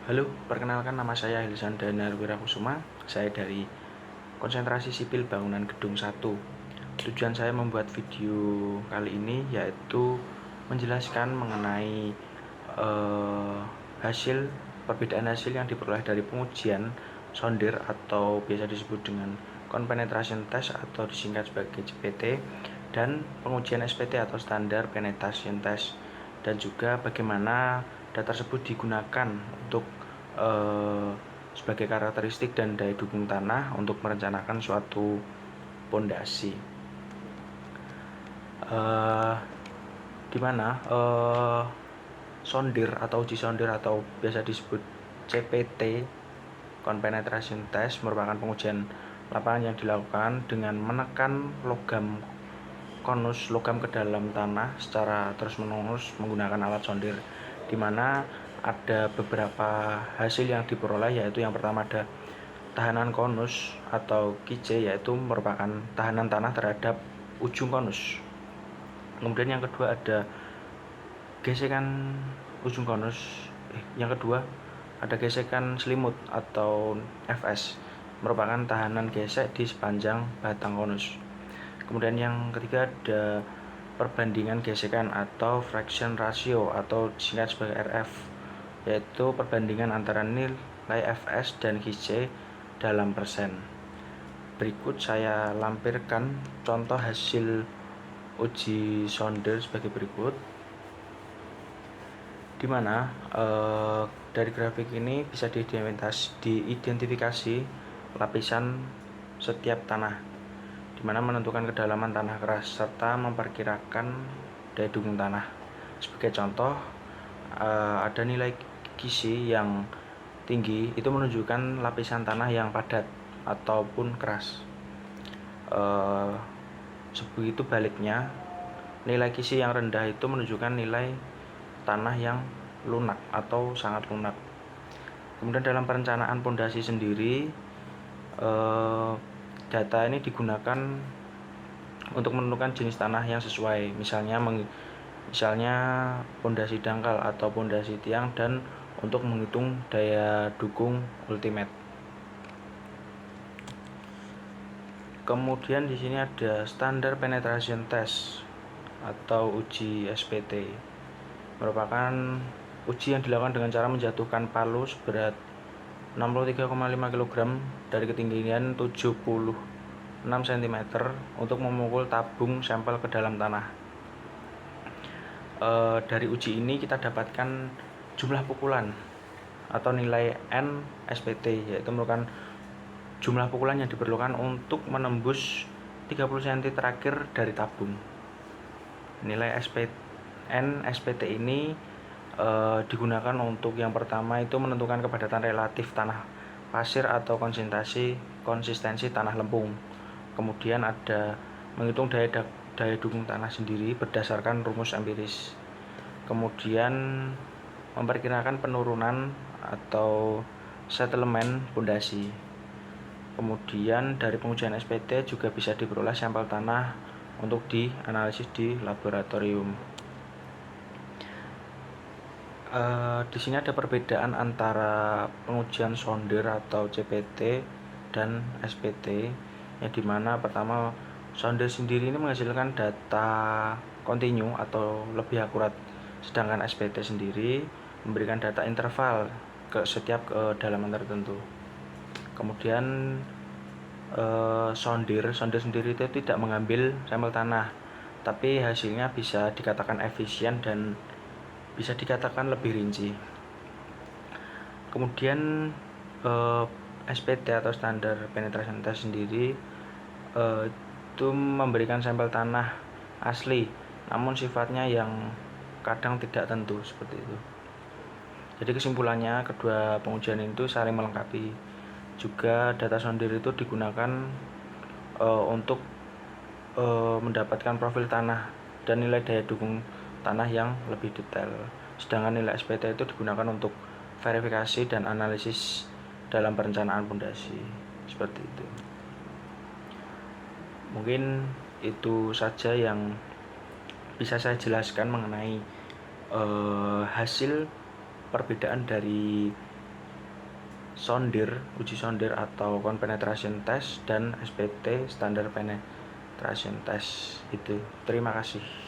Halo, perkenalkan nama saya Hilsan Danar Wirakusuma. Saya dari Konsentrasi Sipil Bangunan Gedung 1. Tujuan saya membuat video kali ini yaitu menjelaskan mengenai perbedaan hasil yang diperoleh dari pengujian sondir atau biasa disebut dengan Compenetration Test atau disingkat sebagai CPT, dan pengujian SPT atau Standar Penetration Test, dan juga bagaimana data tersebut digunakan untuk sebagai karakteristik dan daya dukung tanah untuk merencanakan suatu pondasi. Di mana sondir atau uji sondir atau biasa disebut CPT Compenetration Test merupakan pengujian lapangan yang dilakukan dengan menekan logam ke dalam tanah secara terus-menerus menggunakan alat sondir, di mana ada beberapa hasil yang diperoleh, yaitu yang pertama ada tahanan konus atau KJ, yaitu merupakan tahanan tanah terhadap ujung konus. Kemudian yang kedua ada gesekan ujung konus. Yang kedua ada gesekan selimut atau FS, merupakan tahanan gesek di sepanjang batang konus. Kemudian yang ketiga ada perbandingan gesekan atau fraction ratio atau disingkat sebagai RF, yaitu perbandingan antara nilai FS dan KJ dalam persen. Berikut saya lampirkan contoh hasil uji sondir sebagai berikut, di mana dari grafik ini bisa diidentifikasi lapisan setiap tanah, di mana menentukan kedalaman tanah keras serta memperkirakan daya dukung tanah. Sebagai contoh, ada nilai Kisi yang tinggi itu menunjukkan lapisan tanah yang padat ataupun keras. Begitu baliknya, nilai Kisi yang rendah itu menunjukkan nilai tanah yang lunak atau sangat lunak. Kemudian dalam perencanaan pondasi sendiri, data ini digunakan untuk menentukan jenis tanah yang sesuai, misalnya pondasi dangkal atau pondasi tiang, dan untuk menghitung daya dukung ultimate. Kemudian di sini ada Standar Penetration Test atau uji SPT, merupakan uji yang dilakukan dengan cara menjatuhkan palu seberat 63,5 kg dari ketinggian 76 cm untuk memukul tabung sampel ke dalam tanah. Dari uji ini kita dapatkan jumlah pukulan atau nilai N SPT, yaitu merupakan jumlah pukulan yang diperlukan untuk menembus 30 cm terakhir dari tabung. Nilai N SPT ini digunakan untuk yang pertama itu menentukan kepadatan relatif tanah pasir atau konsistensi tanah lempung. Kemudian ada menghitung daya dukung tanah sendiri berdasarkan rumus empiris. Kemudian memperkirakan penurunan atau settlement pondasi. Kemudian dari pengujian SPT juga bisa diperoleh sampel tanah untuk dianalisis di laboratorium. Di sini ada perbedaan antara pengujian sondir atau CPT dan SPT, yang dimana pertama, sondir sendiri ini menghasilkan data kontinu atau lebih akurat, sedangkan SPT sendiri memberikan data interval ke setiap kedalaman tertentu. Kemudian sondir sendiri itu tidak mengambil sampel tanah, tapi hasilnya bisa dikatakan efisien dan bisa dikatakan lebih rinci. Kemudian SPT atau Standar Penetration Test sendiri itu memberikan sampel tanah asli, namun sifatnya yang kadang tidak tentu, seperti itu. Jadi kesimpulannya, kedua pengujian itu saling melengkapi. Juga data sondir itu digunakan untuk mendapatkan profil tanah dan nilai daya dukung tanah yang lebih detail, sedangkan nilai SPT itu digunakan untuk verifikasi dan analisis dalam perencanaan pondasi, seperti itu. Mungkin itu saja yang bisa saya jelaskan mengenai hasil perbedaan dari uji sondir atau penetration test, dan SPT standar penetration test. Itu. Terima kasih.